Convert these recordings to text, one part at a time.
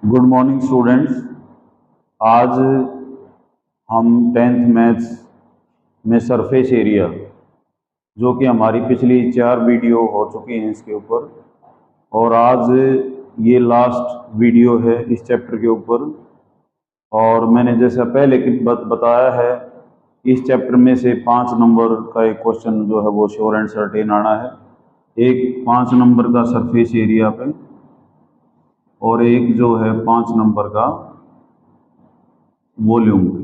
Good morning students. आज हम 10th maths में सरफेस एरिया, जो कि हमारी पिछली 4 वीडियो हो चुकी हैं इसके ऊपर, और आज ये लास्ट वीडियो है इस चैप्टर के ऊपर। और मैंने जैसा पहले कि बताया है, इस चैप्टर में से 5 नंबर का एक क्वेश्चन जो है वो श्योर एंड सर्टेन आना है। एक 5 नंबर का सरफेस एरिया पे और एक जो है 5 नंबर का वॉल्यूम पे।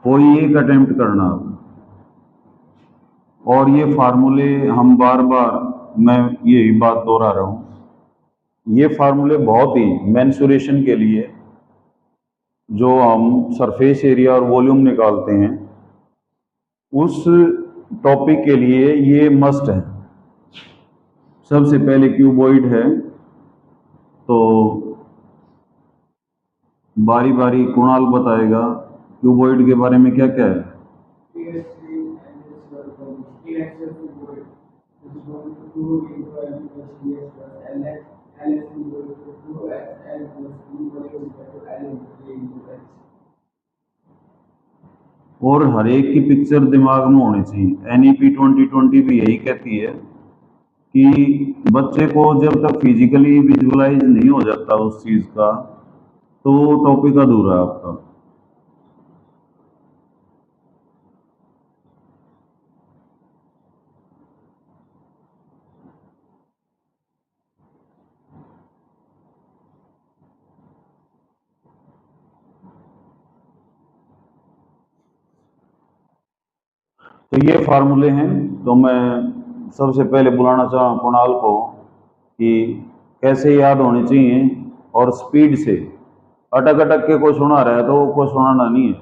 कोई एक अटेम्प्ट करना। और ये फार्मूले हम बार बार, मैं ये बात दोहरा रहा हूँ, ये फार्मूले बहुत ही मेंसुरेशन के लिए, जो हम सरफेस एरिया और वॉल्यूम निकालते हैं, उस टॉपिक के लिए ये मस्ट है। सबसे पहले क्यूबॉइड है, तो बारी बारी कुणाल बताएगा क्यूबॉइड के बारे में क्या क्या है। और हर एक की पिक्चर दिमाग में होनी चाहिए। NEP 2020 भी यही कहती है कि बच्चे को जब तक फिजिकली विजुअलाइज नहीं हो जाता उस चीज का, तो टॉपिक अधूरा है आपका। तो ये फार्मूले हैं। तो मैं सबसे पहले बुलाना चाहूँ कुणाल को कि कैसे याद होने चाहिए, और स्पीड से। अटक अटक के कोई सुना रहा है तो कोई सुनाना नहीं है,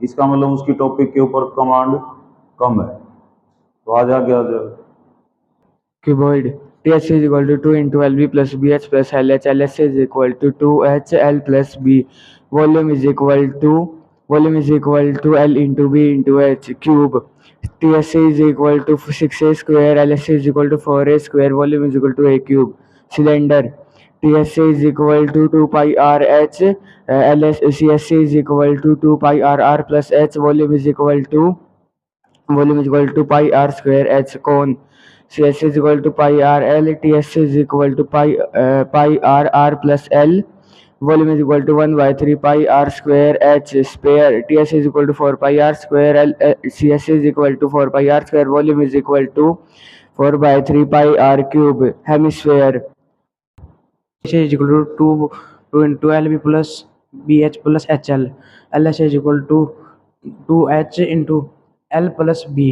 इसका मतलब उसकी टॉपिक के ऊपर कमांड कम है। तो आ जाओ। Cuboid TH is equal to 2 into LB plus BH plus LH. LH is equal to 2HL plus B. Volume is equal to L into B into H cube. TH is equal to 6A square. LH is equal to 4A square. Volume is equal to A cube. Cylinder TH is equal to 2 pi R H. CSC is equal to 2 pi R plus H. Volume is equal to pi R square H. Cone CS is equal to pi R L. TS is equal to pi R plus L. Volume is equal to 1 by 3 pi R square H. Sphere TS is equal to 4 pi R square L. CS is equal to 4 pi R square. Volume is equal to 4 by 3 pi R cube. Hemisphere H is equal to 2 into LB plus BH plus HL. LH is equal to 2H into L plus B.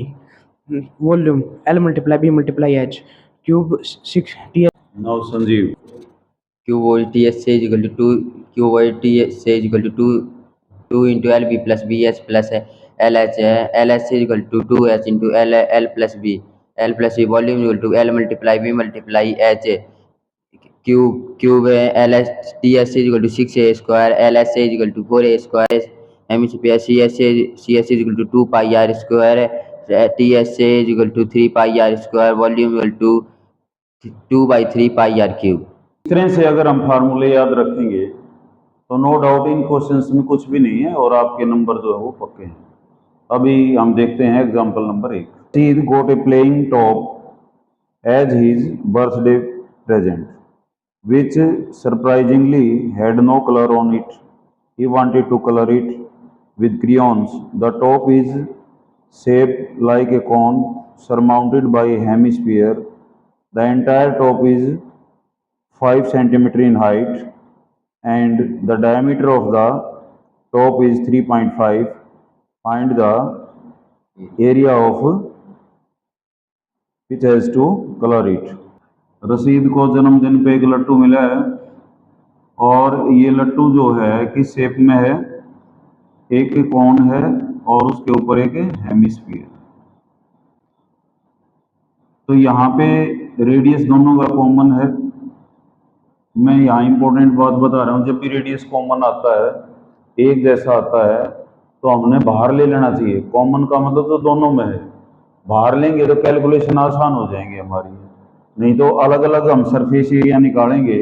Volume L multiply B multiply H. Cube 6 TH. Now Sanjeev. Cuboid TH is equal to 2. Cuboid TH is equal to 2 into LB plus BH plus LH. LH is equal to 2H into L plus B. L plus B volume is equal to L multiply B multiply H. Cube LH TH is equal to 6A square. LH is equal to 4A square. Hemisphere CS is equal to 2 pi R square. TH is equal to 3 pi R square. Volume is equal to 2 by 3 pi R cube. इस तरह से अगर हम फार्मूले याद रखेंगे तो no doubt in questions में कुछ भी नहीं है और आपके नंबर जो है वो पक्के हैं। अभी हम देखते हैं example number 1। Sid got a playing top as his birthday present, which surprisingly had no color on it. He wanted to color it with crayons. The top is shaped like a cone surmounted by a hemisphere. The entire top is 5 centimeter in height and the diameter of the top is 3.5. Find the area of which has to color it. रसीद को जन्मदिन पे एक लट्टू मिला है और ये लट्टू जो है किस शेप में है, एक कोन है और उसके ऊपर एक हेमिस्फीयर। तो यहाँ पे रेडियस दोनों का कॉमन है। मैं यहाँ इंपॉर्टेंट बात बता रहा हूँ, जब भी रेडियस कॉमन आता है, एक जैसा आता है, तो हमने बाहर ले लेना चाहिए। कॉमन का मतलब तो दोनों में है, बाहर लेंगे तो कैलकुलेशन आसान हो जाएंगे हमारी। नहीं तो अलग अलग हम सरफेस एरिया निकालेंगे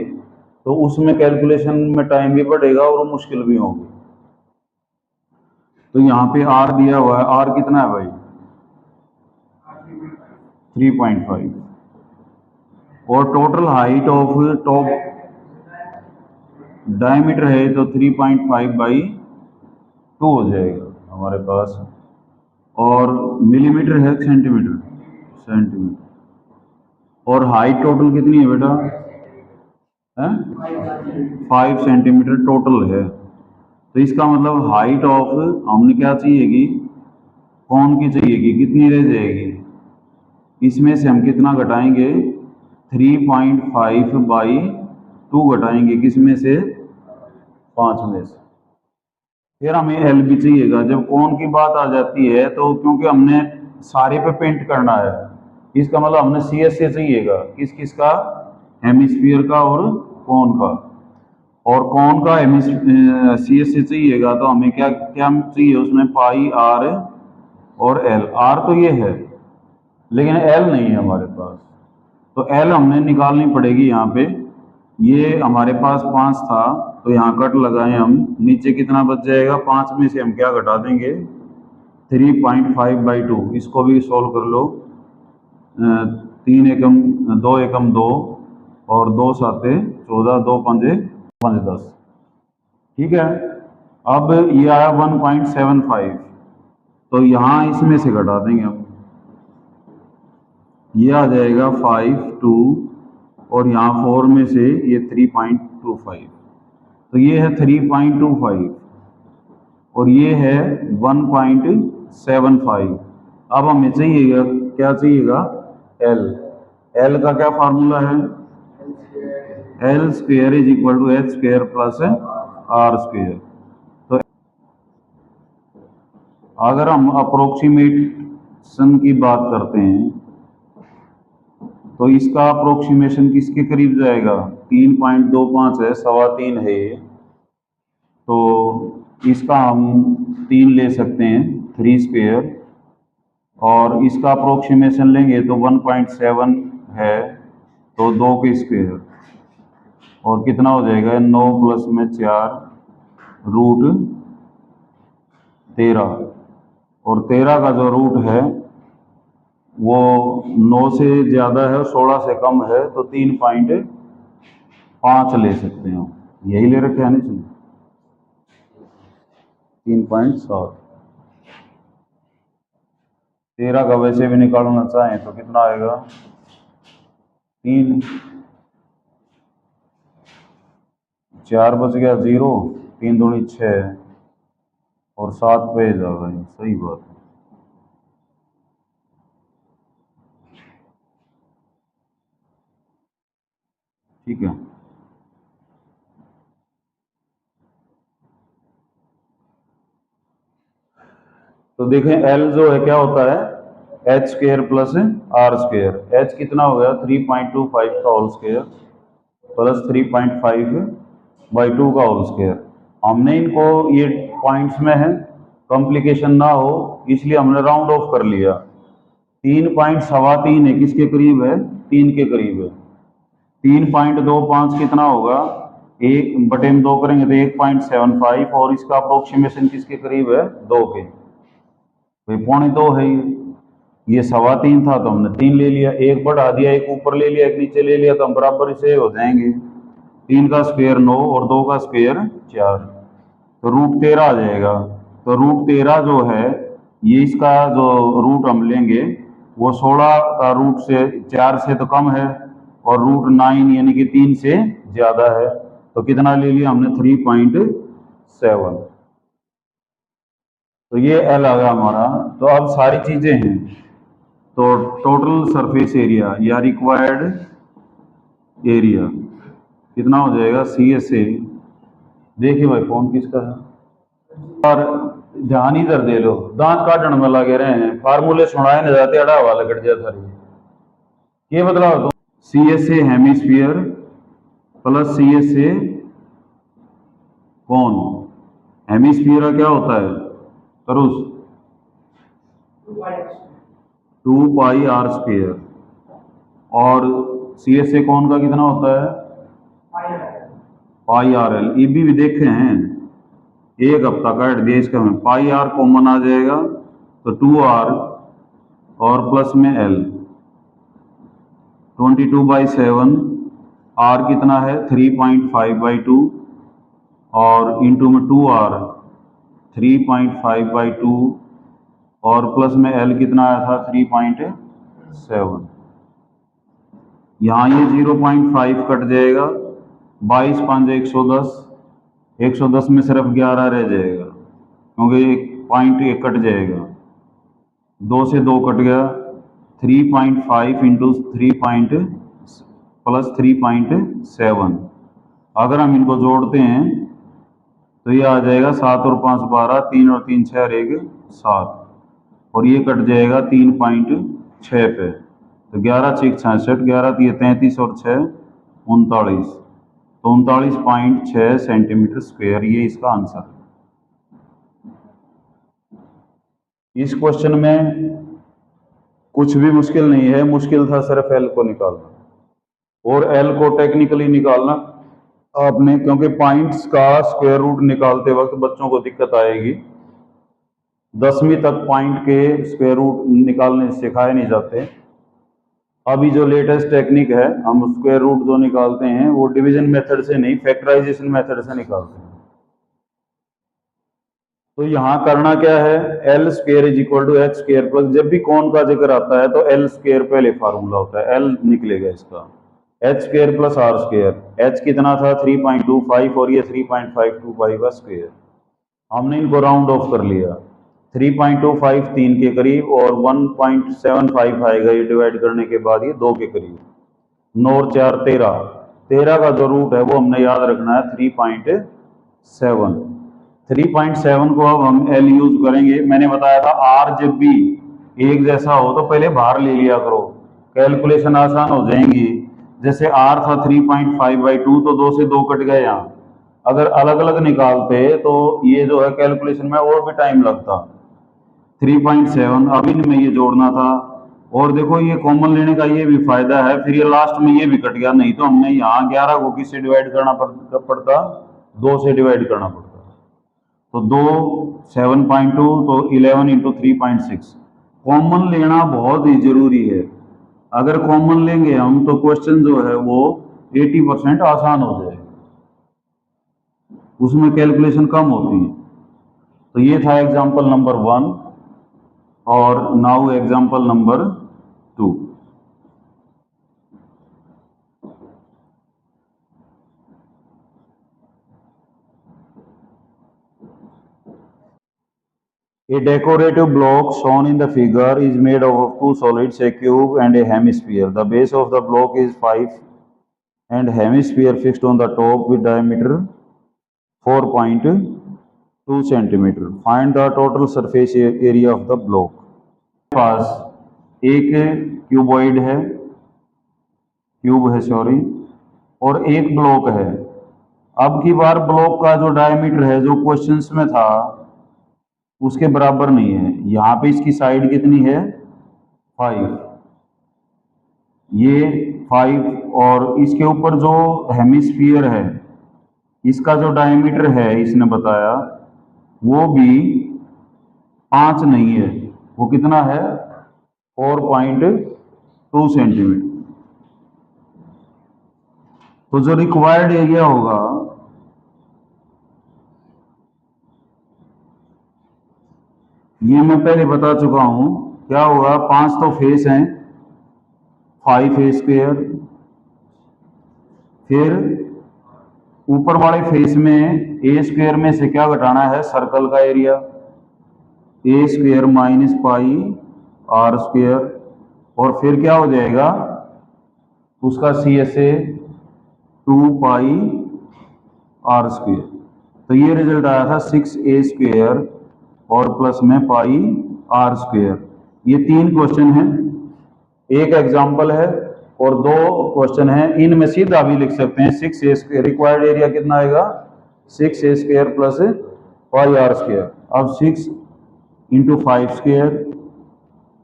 तो उसमें कैलकुलेशन में टाइम भी बढ़ेगा और वो मुश्किल भी होगी। तो यहाँ पे आर दिया हुआ है, आर कितना है भाई 3.5 और total height of top diameter है तो 3.5/2 हो जाएगा हमारे पास। और मिलीमीटर है सेंटीमीटर, सेंटीमीटर। और हाइट टोटल कितनी है बेटा है 5 सेंटीमीटर टोटल है। तो इसका मतलब हाइट ऑफ हमने क्या चाहिएगी कौन की चाहिएगी, कितनी रह जाएगी, इसमें से हम कितना घटाएंगे 3.5/2 घटाएंगे, किसमें से 5 में से। फिर हमें एल भी चाहिएगा। जब कोण की बात आ जाती है तो क्योंकि हमने सारे पे पेंट करना है, इसका मतलब हमने सी एस से चाहिएगा, किस किस का, हेमिस्फीयर का और कोण का। और कोण का सी एस से चाहिएगा तो हमें क्या क्या चाहिए उसमें, पाई आर और एल। आर तो ये है लेकिन एल नहीं है हमारे पास, तो एल हमने निकालनी पड़ेगी। यहाँ पे ये हमारे पास 5 था तो यहाँ कट लगाए हम, नीचे कितना बच जाएगा, 5 में से हम क्या घटा देंगे 3.5/2। इसको भी सॉल्व कर लो, 3 एकम 2 एकम 2 और 2 साते 14, 2 पंजे 10। ठीक है। अब ये आया 1.75, तो यहाँ इसमें से घटा देंगे हम, ये आ जाएगा 5/2 और यहाँ 4 में से ये 3.25, तो ये है 3.25 और ये है 1.75। अब हमें चाहिएगा क्या चाहिएगा, एल। एल का क्या फार्मूला है, L square is equal to H square plus R square. तो अगर हम अप्रोक्सीमेशन की बात करते हैं तो इसका अप्रोक्सीमेशन किसके करीब जाएगा, 3.25 है, 3.25 है ये, तो इसका हम 3 ले सकते हैं 3 स्क्वेयर, और इसका अप्रोक्सीमेशन लेंगे तो 1.7 है तो 2 के स्क्वेयर, और कितना हो जाएगा 9 प्लस में 4 रूट 13, और 13 का जो रूट है वो 9 से ज़्यादा है और 16 से कम है तो 3.5 ले सकते हैं, यही ले रखे हैं नहीं 3.7। 13 का वैसे भी निकालना चाहें तो कितना आएगा 3, 4 बच गया 0, 3 दूनी 6 और 7 पे जाएगा, सही बात है। ठीक है। तो देखें एल जो है क्या होता है H square plus R square. H कितना हो गया 3.25 का होल स्क्वेयर प्लस 3.5/2 का होल स्क्वेयर। हमने इनको ये पॉइंट्स में है, कॉम्प्लिकेशन ना हो इसलिए हमने राउंड ऑफ कर लिया। 3.3 है, किसके करीब है 3 के करीब है। 3.25 कितना होगा, 1/2 करेंगे तो 1.75, और इसका अप्रोक्सीमेशन किसके करीब है 2 के, भाई 2.25 है ये 3.25 था तो हमने 3 ले लिया, एक बढ़ा दिया, एक ऊपर ले लिया, एक नीचे ले लिया, तो हम बराबर से हो जाएंगे। 3 का स्क्वायर 9 और 2 का स्क्वायर 4, तो रूट 13 आ जाएगा। तो रूट 13 जो है ये इसका जो रूट हम लेंगे वो 16 का रूट से 4 से तो कम है और रूट 9 यानी कि 3 से ज़्यादा है, तो कितना ले लिया हमने 3.7। तो ये एल आ गया हमारा। तो अब सारी चीज़ें हैं, तो टोटल सरफेस एरिया या रिक्वायर्ड एरिया कितना हो जाएगा सी एस ए। देखिए भाई फोन किसका है, और ध्यान इधर दे लो, दांत काटने में लगे रहे हैं, फार्मूले सुनाए न जाते, अड़ा हुआ लगट जाता रही। ये बदलाव तो C S A hemisphere plus C S A कौन, हेमिस्फीयर का क्या होता है करूस 2πr स्क्वेयर, और सी एस ए कौन का कितना होता है पाई आर एल, ईबी भी देखे हैं, एक हफ्ता काट दिया इसका, में पाई आर कॉमन आ जाएगा तो 2r और प्लस में l, 22/7, r कितना है 3.5/2 और इंटू में 2r 3.5/2 और प्लस में l कितना आया था 3.7। यहाँ ये 0.5 कट जाएगा, 22 5 110, 110 में सिर्फ 11 रह जाएगा क्योंकि पॉइंट एक कट जाएगा, 2 से 2 कट गया, 3.5 इंटू 3 प्लस 3.7। अगर हम इनको जोड़ते हैं तो ये आ जाएगा 7 और 5 12, 3 और 3 6 रहेगा 7, और ये कट जाएगा 3.6 पे, तो 11 6 66, 11 33 और 6 39, तो 39.6 सेंटीमीटर स्क्वायर, ये इसका आंसर है। इस क्वेश्चन में कुछ भी मुश्किल नहीं है, मुश्किल था सिर्फ एल को निकालना, और एल को टेक्निकली निकालना आपने, क्योंकि पॉइंट्स का स्क्वायर रूट निकालते वक्त बच्चों को दिक्कत आएगी। 10वीं तक पॉइंट के स्क्वायर रूट निकालने सिखाए नहीं जाते। अभी जो लेटेस्ट टेक्निक है, हम स्क्वायर रूट जो निकालते हैं वो डिवीजन मेथड से नहीं, फैक्टराइजेशन मेथड से निकालते हैं। तो यहाँ करना क्या है, L square is equal to H square plus, जब भी कौन का जिक्र आता है तो एल स्क्वायर पहले फार्मूला होता है, एल निकलेगा इसका, H square plus R square. H कितना था 3.25 और ये 3.525 का स्क्वायर, हमने इनको राउंड ऑफ कर लिया, 3.25 3 के करीब और 1.75 आएगा ये डिवाइड करने के बाद, ये 2 के करीब, 9 और 4 13, 13 का जो रूट है वो हमने याद रखना है 3.7। 3.7 को अब हम एल यूज करेंगे। मैंने बताया था आर जब भी एक जैसा हो तो पहले बाहर ले लिया करो, कैलकुलेशन आसान हो जाएंगी। जैसे आर था 3.5/2 तो 2 से 2 कट गए यहाँ, अगर अलग अलग निकालते तो ये जो है कैलकुलेशन में और भी टाइम लगता। 3.7 अब इनमें ये जोड़ना था, और देखो ये कॉमन लेने का ये भी फायदा है, फिर ये लास्ट में ये भी कट गया, नहीं तो हमने यहाँ 11 को किससे डिवाइड करना पड़ता 2 से डिवाइड करना पड़ता, तो 2 7.2 तो 11 इंटू 3.6। कॉमन लेना बहुत ही जरूरी है, अगर कॉमन लेंगे हम तो क्वेश्चन जो है वो 80% आसान हो जाएगा, उसमें कैलकुलेशन कम होती है। तो ये था एग्जाम्पल नंबर 1 और now example number 2। A decorative block shown in the figure is made up of two solids, a cube and a hemisphere. The base of the block is 5 and hemisphere fixed on the top with diameter 4.2 centimeter. Find the total surface area of the block. पास एक cuboid है, cube है sorry, और एक block है। अब की बार block का जो डायमीटर है जो क्वेश्चंस में था उसके बराबर नहीं है, यहाँ पे इसकी साइड कितनी है 5, ये 5, और इसके ऊपर जो हेमिस्फीयर है इसका जो डायमीटर है इसने बताया वो भी 5 नहीं है, वो कितना है 4.2 सेंटीमीटर। तो जो रिक्वायर्ड एरिया होगा ये मैं पहले बता चुका हूं, क्या होगा 5 तो फेस हैं, 5 ए स्क्वायर, फिर ऊपर वाले फेस में ए स्क्वायर में से क्या घटाना है सर्कल का area, A square minus pi R square, और फिर क्या हो जाएगा उसका C S A 2 pi R square. तो ये रिजल्ट आया था 6a स्क्वायर और प्लस में पाई आर स्क्वायर। ये 3 क्वेश्चन हैं, एक एग्जाम्पल है और 2 क्वेश्चन हैं, इनमें सीधा भी लिख सकते हैं 6a स्क्वायर, रिक्वायर्ड एरिया कितना आएगा 6a square plus pi R square. अब 6 इंटू 5 स्क्वायर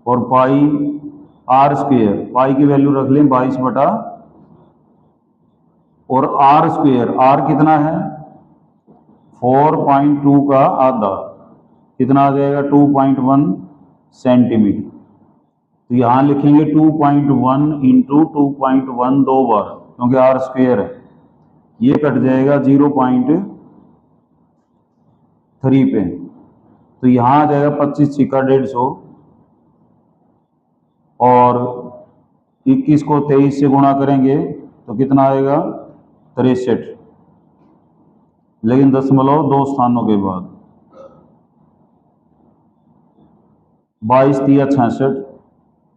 और पाई आर स्क्वायर, पाई की वैल्यू रख लें 22 बटा, और आर स्क्वेयर, आर कितना है 4.2 का आधा, कितना आ जाएगा 2.1 सेंटीमीटर। तो यहाँ लिखेंगे 2.1 इंटू 2.1 दो बार, क्योंकि आर स्क्वेयर है, ये कट जाएगा 0.3 पे, तो यहाँ आ जाएगा 25 छिक्का 150, और 21 को 23 से गुणा करेंगे तो कितना आएगा 63, लेकिन दशमलव 2 स्थानों के बाद। 22 तिया 66,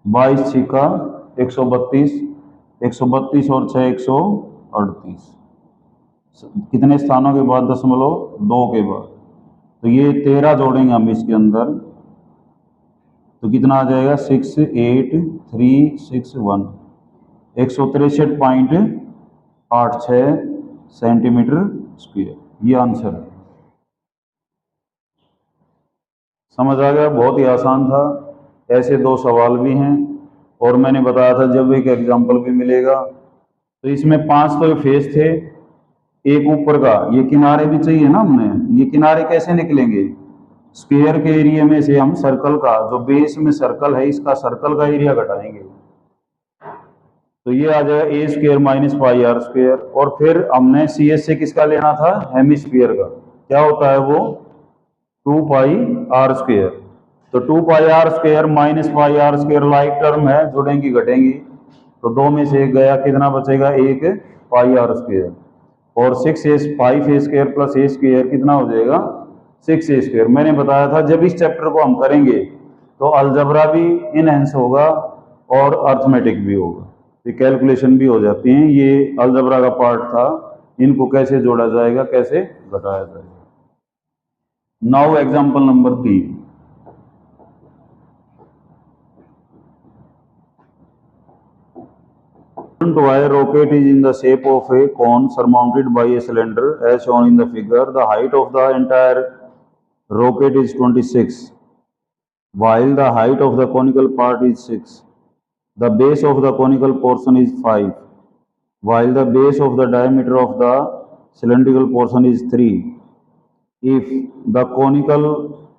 22 छिक्का 132, 132 और 6 138, कितने स्थानों के बाद, दशमलव 2 के बाद। तो ये 13 जोड़ेंगे हम इसके अंदर, तो कितना आ जाएगा 68361, 163.86 सेंटीमीटर स्क्वायर, ये आंसर है। समझ आ गया, बहुत ही आसान था। ऐसे दो सवाल भी हैं, और मैंने बताया था जब एक एग्जाम्पल भी मिलेगा। तो इसमें 5 तो फेस थे, एक ऊपर का, ये किनारे भी चाहिए ना हमने, ये किनारे कैसे निकलेंगे, स्क्वायर के एरिया में से हम सर्कल का, जो बेस में सर्कल है इसका सर्कल का एरिया घटाएंगे, तो ये आ जाएगा A square minus pi R square. और फिर हमने सी एस से किसका लेना था, हेमिस्फीयर का, क्या होता है वो 2 पाई आर स्क्वायर। तो 2 pi R square minus pi R square like term है, जुड़ेंगी घटेंगी, तो दो में से एक गया, कितना बचेगा 1 पाई आर स्क्वायर, और 5 ए स्क्वायर प्लस ए स्क्वायर कितना हो जाएगा 6 ए स्क्वायर। मैंने बताया था जब इस चैप्टर को हम करेंगे तो अलजबरा भी इनहेंस होगा और अर्थमेटिक भी होगा, ये कैलकुलेशन भी हो जाती हैं। ये अलजबरा का पार्ट था, इनको कैसे जोड़ा जाएगा, कैसे घटाया जाएगा। Now example number 3, wire rocket is in the shape of a cone surmounted by a cylinder as shown in the figure. The height of the entire rocket is 26, while the height of the conical part is 6. The base of the conical portion is 5, while the base of the diameter of the cylindrical portion is 3. If the conical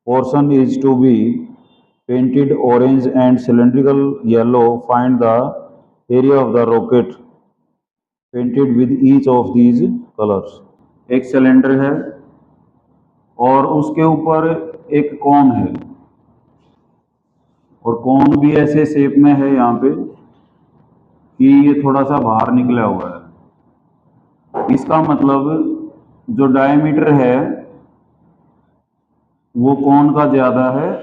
portion is to be painted orange and cylindrical yellow, find the area of the rocket painted with each of these colors. एक cylinder है और उसके ऊपर एक कोन है, और कोन भी ऐसे शेप में है यहाँ पे कि ये थोड़ा सा बाहर निकला हुआ है। इसका मतलब जो डायमीटर है वो कोन का ज्यादा है,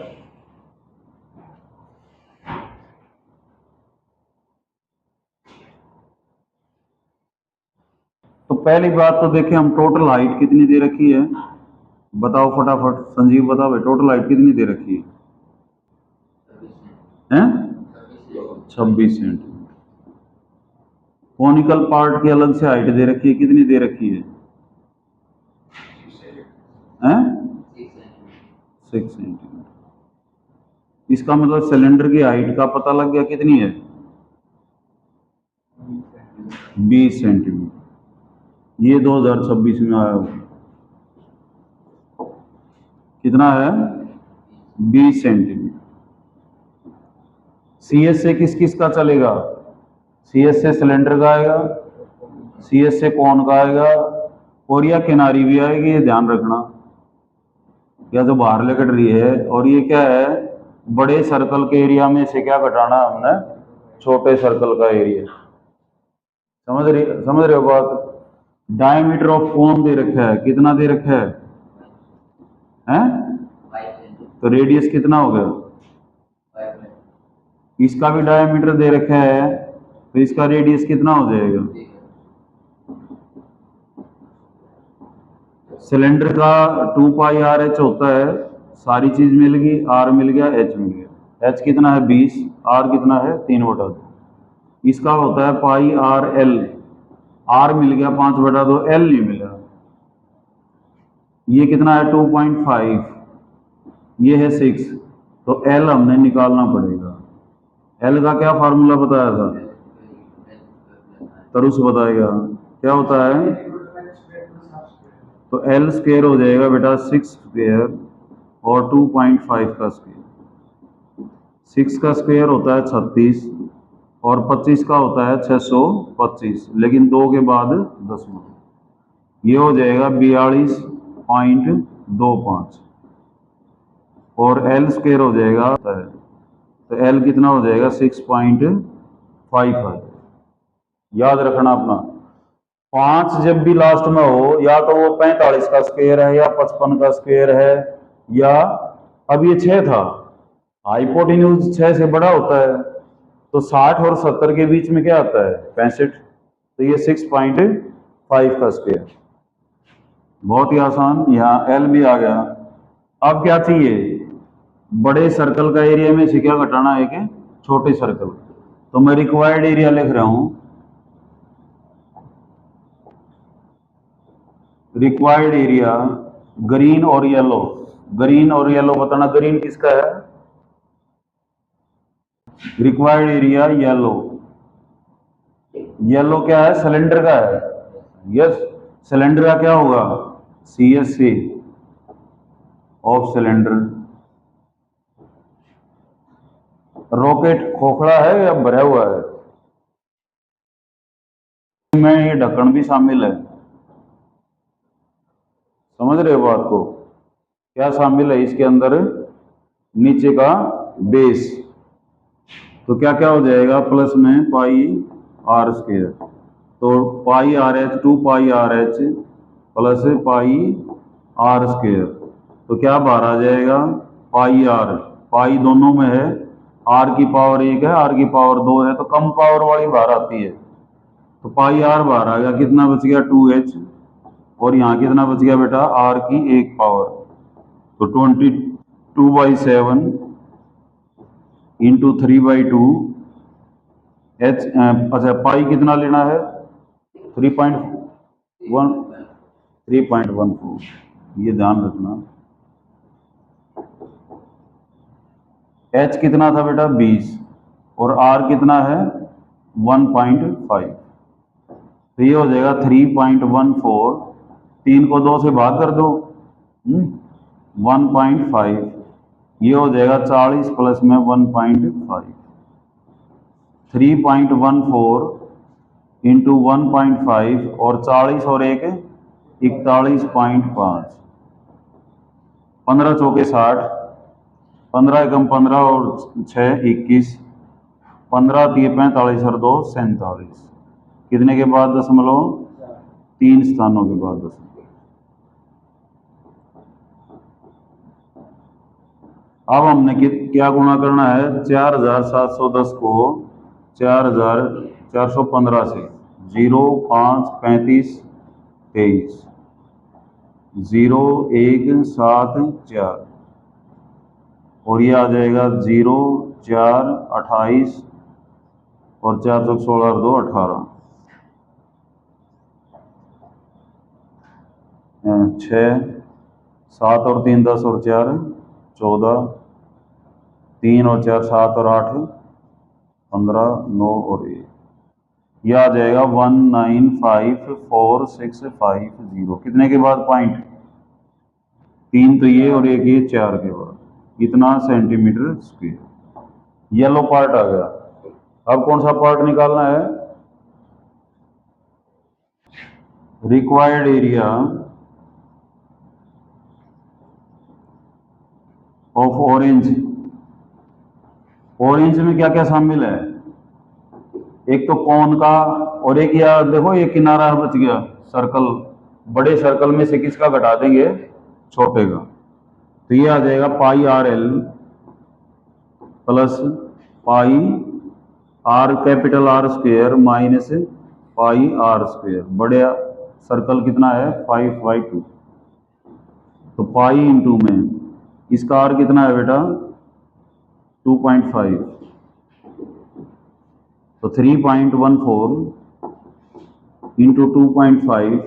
तो पहली बात तो देखिए हम टोटल हाइट कितनी दे रखी है, बताओ फटाफट, संजीव बताओ भाई टोटल हाइट कितनी दे रखी है 26 सेंटीमीटर। कॉनिकल पार्ट की अलग से हाइट दे रखी है, कितनी दे रखी है 6 सेंटीमीटर। इसका मतलब सिलेंडर की हाइट का पता लग गया, कितनी है 20 सेंटीमीटर। ये 2026 में आया हुआ कितना है 20 सेंटीमीटर। सीएस से किस किस का चलेगा, सीएस से सिलेंडर का आएगा, सीएस से कौन का आएगा, और या किनारी भी आएगी, ये ध्यान रखना, या जो बाहर लेकर रही है। और ये क्या है, बड़े सर्कल के एरिया में से क्या घटाना हमने, छोटे सर्कल का एरिया। समझ रहे हो बात। डायमीटर ऑफ कोन दे रखा है, कितना दे रखा है तो रेडियस कितना हो गया, इसका भी डायमीटर दे रखा है, तो इसका रेडियस कितना हो जाएगा। सिलेंडर का 2 पाई आर एच होता है, सारी चीज मिल गई, आर मिल गया, एच मिल गया। एच कितना है 20, आर कितना है 3/2। इसका होता है पाई आर एल, आर मिल गया 5/2, एल नहीं मिला। ये कितना है 2.5, ये है 6, तो एल हमने निकालना पड़ेगा। एल का क्या फार्मूला बताया था, तरुष बताएगा, क्या होता है, तो एल स्क्वायर हो जाएगा बेटा 6 स्क्वायर और 2.5 का स्क्वायर। 6 का स्क्वायर होता है 36 और 25 का होता है 625, लेकिन 2 के बाद दशमलव, ये हो जाएगा 42.25 और एल स्क्वायर हो जाएगा, तो एल कितना हो जाएगा 6.55। याद रखना अपना, 5 जब भी लास्ट में हो, या तो वो 45 का स्क्वायर है या 55 का स्क्वायर है, या अब ये 6 था, हाइपोटेन्यूज 6 से बड़ा होता है, तो 60 और 70 के बीच में क्या आता है 65, तो ये 6.5 का स्क्वायर। बहुत ही आसान, यहाँ एल भी आ गया। अब क्या चाहिए, बड़े सर्कल का एरिया में से क्या घटाना है कि छोटे सर्कल, तो मैं रिक्वायर्ड एरिया लिख रहा हूं, रिक्वायर्ड एरिया ग्रीन और येलो, ग्रीन और येलो बताना, ग्रीन किसका है, रिक्वायर्ड एरिया येलो, येलो क्या है सिलेंडर का है, यस, सिलेंडर का क्या होगा CSC ऑफ सिलेंडर। रॉकेट खोखला है या भरा हुआ है, में ये ढक्कन भी शामिल है, समझ रहे हो बात को, क्या शामिल है इसके अंदर, नीचे का बेस, तो क्या क्या हो जाएगा प्लस में पाई आर स्क्वायर, तो pi R H 2 pi R H plus pi R square, तो क्या बाहर आ जाएगा पाई आर, पाई दोनों में है, आर की पावर 1 है, आर की पावर 2 है, तो कम पावर वाली बाहर आती है, तो पाई आर बाहर आ गया, कितना बच गया 2h, और यहाँ कितना बच गया बेटा आर की 1 पावर, तो 22/7 इंटू 3/2 एच, अच्छा पाई कितना लेना है 3.14, ये ध्यान रखना। एच कितना था बेटा 20 और आर कितना है 1.5, तो ये हो जाएगा 3.14, 3 को 2 से भाग कर दो, 1.5, ये हो जाएगा 40 प्लस में 1.5, 3.14 इंटू 1.5 और 40 और 1 41.5, 15 चौके 60, 15 एकम 15 और 6 21, 15 3 45 और 2 47, कितने के बाद दशमलव 3 स्थानों के बाद दशमलव। अब हमने क्या गुणा करना है, 4710 को 4415 से, 0 5 35 23 0 1 7 4, और ये आ जाएगा 0 4 28 और 4 चौक 16 और 2 18, 6 7 और 3 10 और 4 14, 3 और 4 7 और 8 15 9 और 1, यह आ जाएगा 195465 कितने के बाद पॉइंट 3, तो ये और एक ये 4 के बाद, इतना सेंटीमीटर स्क्वायर। येलो पार्ट आ गया। अब कौन सा पार्ट निकालना है, required area of orange. Orange में क्या क्या शामिल है, एक तो कोन का, और एक या देखो ये किनारा बच गया सर्कल, बड़े सर्कल में से किसका घटा देंगे छोटे का, तो ये आ जाएगा pi R L plus pi R capital R square minus pi R square, बड़े सर्कल कितना है 5/2, तो पाई इंटू में इसका आर कितना है बेटा 2.5, तो 3.14 इंटू 2.5,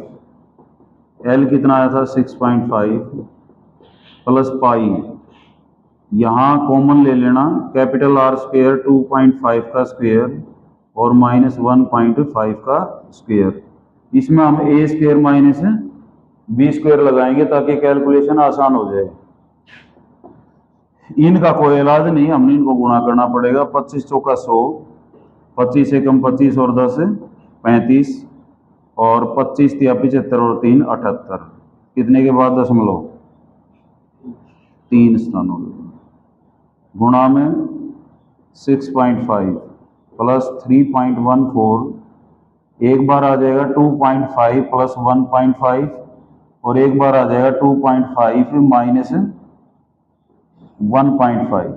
एल कितना आया था 6.5 प्लस पाई, यहाँ कॉमन ले लेना कैपिटल आर स्क्वायर 2.5 का स्क्वायर और माइनस 1.5 का स्क्वायर, इसमें हम ए स्क्वायर माइनस बी स्क्वायर लगाएंगे ताकि कैलकुलेशन आसान हो जाए। इनका कोई इलाज नहीं, हमने इनको गुणा करना पड़ेगा। 25 चौका 100, 25 एकम 25 और 10 35, और 25 तिया 75 और 3 78। कितने के बाद दशमलव? 3 स्थानों में। गुणा में 6.5 प्लस 3.14, एक बार आ जाएगा 2.5 प्लस 1.5, और एक बार आ जाएगा 2.5 माइनस 1.5।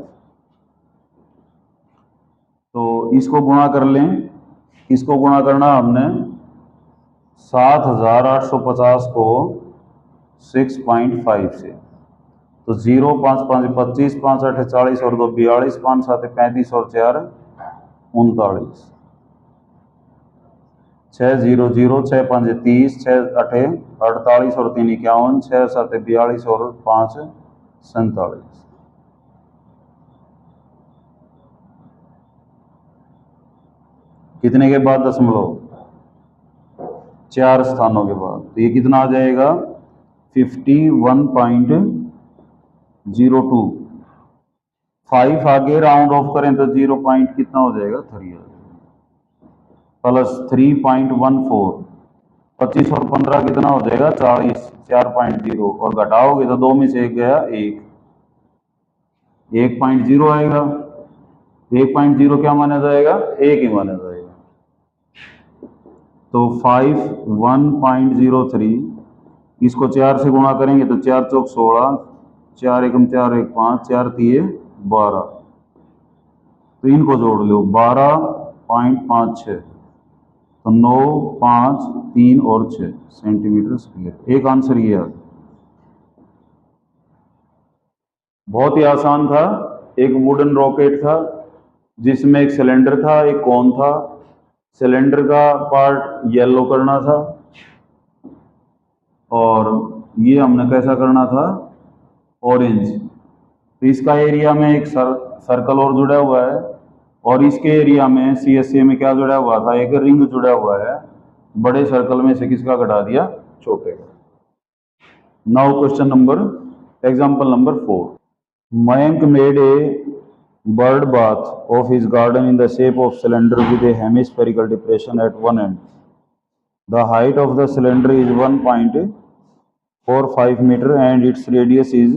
तो इसको गुणा कर लें। इसको गुणा करना हमने 7850 को 6.5 से, तो 0 5 5 25, 5 8 40 और 2 42, 5 7 35 और 4 39, 6 0 0, 6 5 30, 6 8 48 और 3 51, 6 7 42 और 5 47। कितने के बाद दशमलव? 4 स्थानों के बाद। तो ये कितना आ जाएगा? 51.02। 5 आगे राउंड ऑफ करें तो 0 पॉइंट कितना हो जाएगा? 3 प्लस 3.14, 25 और 15 कितना हो जाएगा? 40, 4.0, और घटाओगे तो 2 में से 1 गया 1, 1.0 आएगा। 1.0 क्या माना जाएगा? 1 ही माना जाएगा। तो 51.03, इसको 4 से गुणा करेंगे तो 4 चौक 16, 4 एकम 4 1 5, 4 तिये 12। तो इनको जोड़ लो, 12.56, तो 9 5 3 और 6 सेंटीमीटर स्क्वायर। एक आंसर ये आ गया। बहुत ही आसान था। एक वुडन रॉकेट था जिसमें एक सिलेंडर था, एक कोन था। सिलेंडर का पार्ट येलो करना था, और ये हमने कैसा करना था? ऑरेंज। तो इसका एरिया में एक सर्कल और जुड़ा हुआ है, और इसके एरिया में CSA में क्या जुड़ा हुआ था? एक रिंग जुड़ा हुआ है। बड़े सर्कल में से किसका घटा दिया? छोटे का। Now question number, example number 4। Mayank made a bird bath of his garden in the shape of cylinder with a hemispherical depression at one end. The height of the cylinder is 1.45 meter and its radius is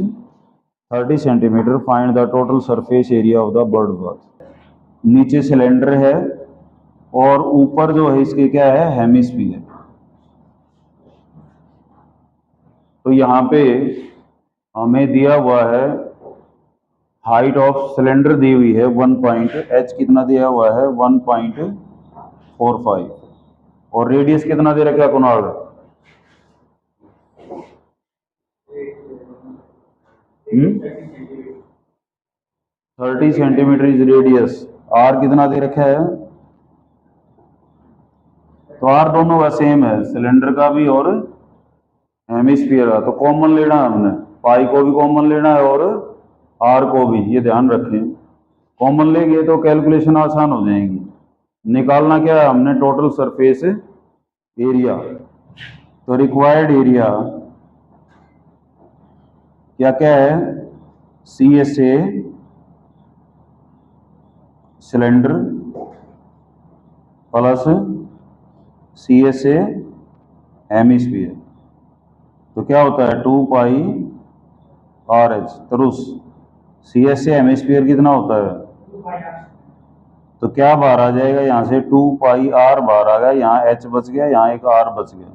30 centimeter. Find the total surface area of the bird bath. नीचे cylinder है और ऊपर जो है इसके क्या है? Hemisphere. तो यहाँ पे हमें दिया हुआ है हाइट ऑफ सिलेंडर दी हुई है 1. कितना दिया हुआ है? 1.45, और रेडियस कितना दे रखा है Kunal? 30 centimetre is radius. R कितना दे रखा है? तो आर दोनों का सेम है, सिलेंडर का भी और हेमिस्फीयर का। तो कॉमन लेना है हमने, पाई को भी कॉमन लेना है और आर को भी, ये ध्यान रखें। कॉमन लेंगे तो कैलकुलेशन आसान हो जाएगी। निकालना क्या है हमने? Total surface area. तो रिक्वायर्ड एरिया क्या क्या है? CSA cylinder plus CSA hemisphere, तो क्या होता है? 2 पाई RH। तरुस CSA हेमिस्फीयर कितना होता है? तो क्या बाहर आ जाएगा यहाँ से? 2 पाई R बाहर आ गया, यहाँ H बच गया, यहाँ एक R बच गया।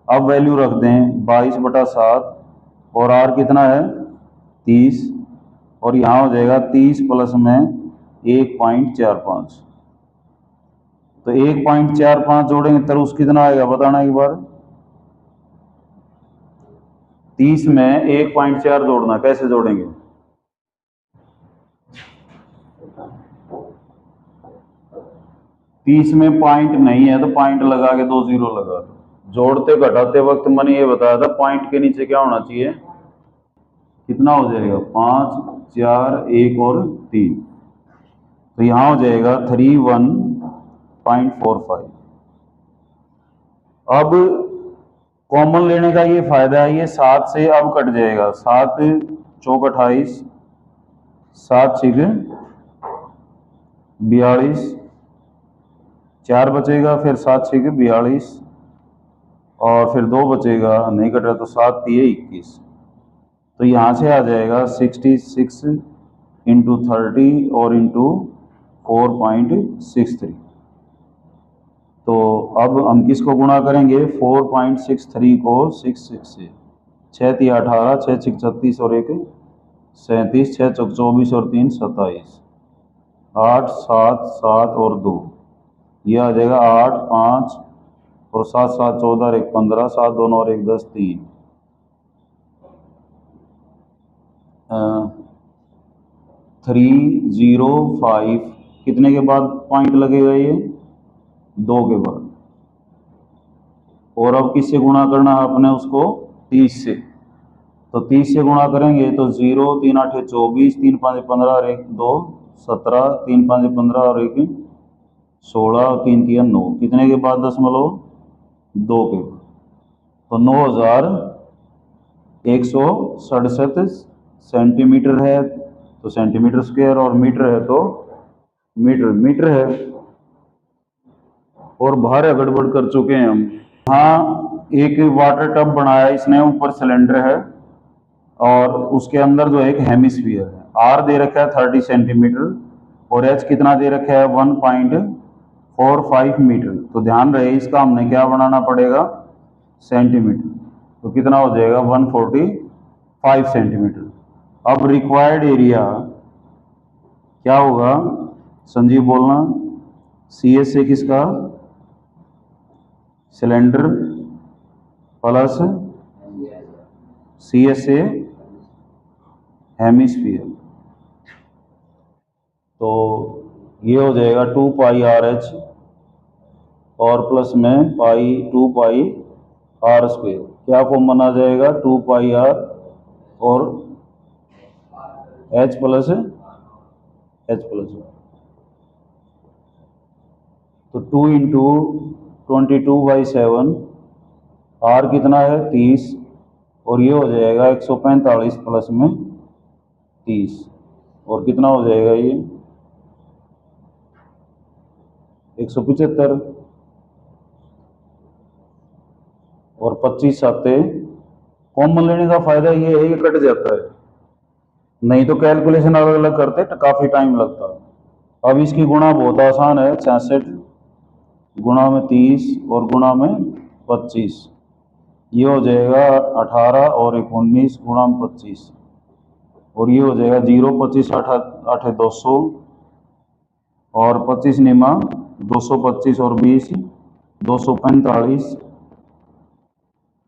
अब वैल्यू रख दें 22/7, और R कितना है? 30, और यहाँ हो जाएगा 30 प्लस में 1.45। तो 1.45 जोड़ेंगे तो उस कितना आएगा? बताना एक बार। 30 में 1.4 जोड़ना, कैसे जोड़ेंगे? तीस में पॉइंट नहीं है तो पॉइंट लगा के 2 0 लगा दो। जोड़ते घटाते वक्त मैंने ये बताया था पॉइंट के नीचे क्या होना चाहिए? कितना हो जाएगा? 5 4 1 और 3। तो यहाँ हो जाएगा 31.45। अब कॉमन लेने का ये फायदा है, ये 7 से अब कट जाएगा, 7 चौक 28, 7 छिक 42, 4 बचेगा, फिर 7 छिक 42 और फिर 2 बचेगा, नहीं कट रहा तो 7 तिये 21। तो यहाँ से आ जाएगा 66 इंटू 30 और इंटू 4.63। तो अब हम किसको गुणा करेंगे, 4.63 को 66 से, 6 तिया 18, 6 छिक 36 और 1 37, 6 चौक 24 और 3 27, 8 7 7 और 2, ये आ जाएगा 8 5 और 7 7 14 और 1 15, 7 2 और 1 10 3, 305 कितने के बाद पॉइंट लगेगा, ये 2 के बाद। और अब किससे गुणा करना है अपने उसको, 30 से। तो 30 से गुणा करेंगे तो 0 3 8 24, 3 5 15 और 1 2 17, 3 5 15 और 1 16 और 3 3 9, कितने के बाद दशमलव, 2 के बाद। तो 9167 सेंटीमीटर है तो सेंटीमीटर स्क्वायर, और मीटर है तो मीटर है। और भारे गड़बड़ कर चुके हैं हम। हाँ, एक वाटर टब बनाया इसने, ऊपर सिलेंडर है और उसके अंदर जो एक हेमिस्फीयर है, आर दे रखा है 30 सेंटीमीटर और एच कितना दे रखा है 1.45 मीटर। तो ध्यान रहे इसका हमने क्या बनाना पड़ेगा, सेंटीमीटर। तो कितना हो जाएगा 145 सेंटीमीटर। अब रिक्वायर्ड एरिया क्या होगा, संजीव बोलना, सी एस से किसका, सिलेंडर प्लस सी एस से हेमिस्फीयर। तो ये हो जाएगा 2 पाई आर एच और प्लस में पाई 2 पाई आर स्क्वेयर, क्या कॉमन आ जाएगा 2 पाई आर और एच प्लस तो 2 इंटू 22/7, आर कितना है 30 और ये हो जाएगा 145 प्लस में 30 और कितना हो जाएगा ये 175 और 25 आते। कॉमन लेने का फायदा ये है, ये कट जाता है, नहीं तो कैलकुलेशन अलग अलग करते तो काफी टाइम लगता। अब इसकी गुणा बहुत आसान है, 66 गुणा में 30 और गुणा में 25, ये हो जाएगा 18 और 19 गुणा में 25 और ये हो जाएगा 0 25 8 200 और 25 निमा 225 और 20 245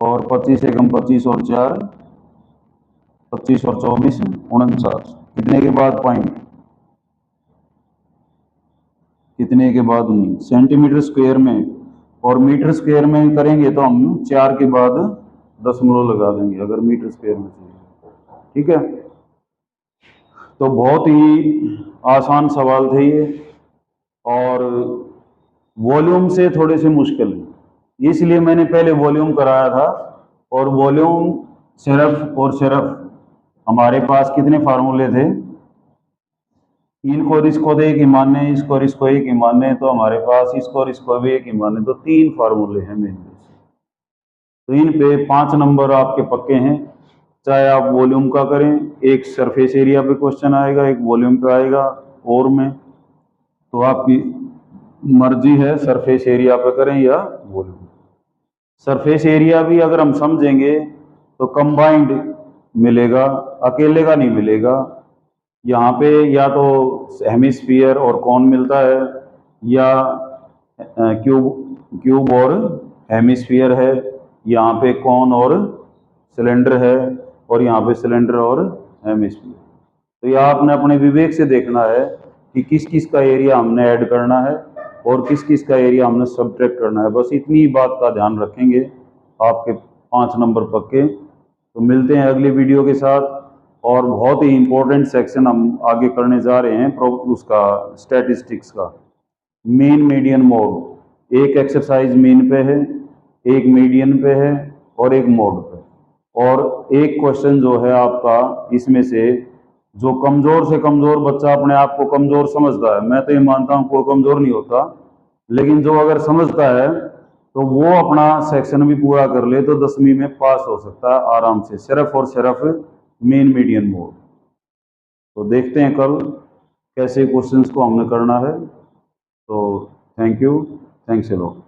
और 25 एकम 25 और 4 25 और 24 49, कितने के बाद पॉइंट, कितने के बाद नहीं, सेंटीमीटर स्क्वायर में। और मीटर स्क्वायर में करेंगे तो हम 4 के बाद दशमलव लगा देंगे अगर मीटर स्क्वायर में चाहिए, ठीक है। तो बहुत ही आसान सवाल थे ये, और वॉल्यूम से थोड़े से मुश्किल है, इसलिए मैंने पहले वॉल्यूम कराया था। और वॉल्यूम सिर्फ और सिर्फ हमारे पास कितने फार्मूले थे, इनको और इसको तो एक ही माने, इसको और इसको एक ही माने, तो हमारे पास इसको और इसको भी एक ही माने, तो 3 फार्मूले हैं मेन। तो इन पे 5 नंबर आपके पक्के हैं, चाहे आप वॉल्यूम का करें, एक सरफेस एरिया पे क्वेश्चन आएगा, एक वॉल्यूम पे आएगा और में, तो आपकी मर्जी है सरफेस एरिया पे करें या वॉल्यूम। सरफेस एरिया भी अगर हम समझेंगे तो कंबाइंड मिलेगा, अकेले का नहीं मिलेगा। यहाँ पे या तो हेमिस्फीयर और कॉन मिलता है, या क्यूब और हेमिस्फीयर है, यहाँ पे कॉन और सिलेंडर है, और यहाँ पे सिलेंडर और हेमिस्फीयर। तो यह आपने अपने विवेक से देखना है कि किस किस का एरिया हमने ऐड करना है और किस किस का एरिया हमने सब्ट्रैक्ट करना है। बस इतनी बात का ध्यान रखेंगे, आपके 5 नंबर पक्के। तो मिलते हैं अगली वीडियो के साथ, और बहुत ही इंपॉर्टेंट सेक्शन हम आगे करने जा रहे हैं उसका स्टैटिस्टिक्स का, मीन मीडियन मोड। एक एक्सरसाइज मीन पे है, एक मीडियन पे है और एक मोड पे। और एक क्वेश्चन जो है आपका इसमें से, जो कमज़ोर से कमज़ोर बच्चा अपने आप को कमज़ोर समझता है, मैं तो ये मानता हूँ कोई कमज़ोर नहीं होता, लेकिन जो अगर समझता है तो वो अपना सेक्शन भी पूरा कर ले तो 10वीं में पास हो सकता है आराम से, सिर्फ और सिर्फ मेन मीडियन मोड। तो देखते हैं कल कैसे क्वेश्चंस को हमने करना है। तो thank you, thanks a lot.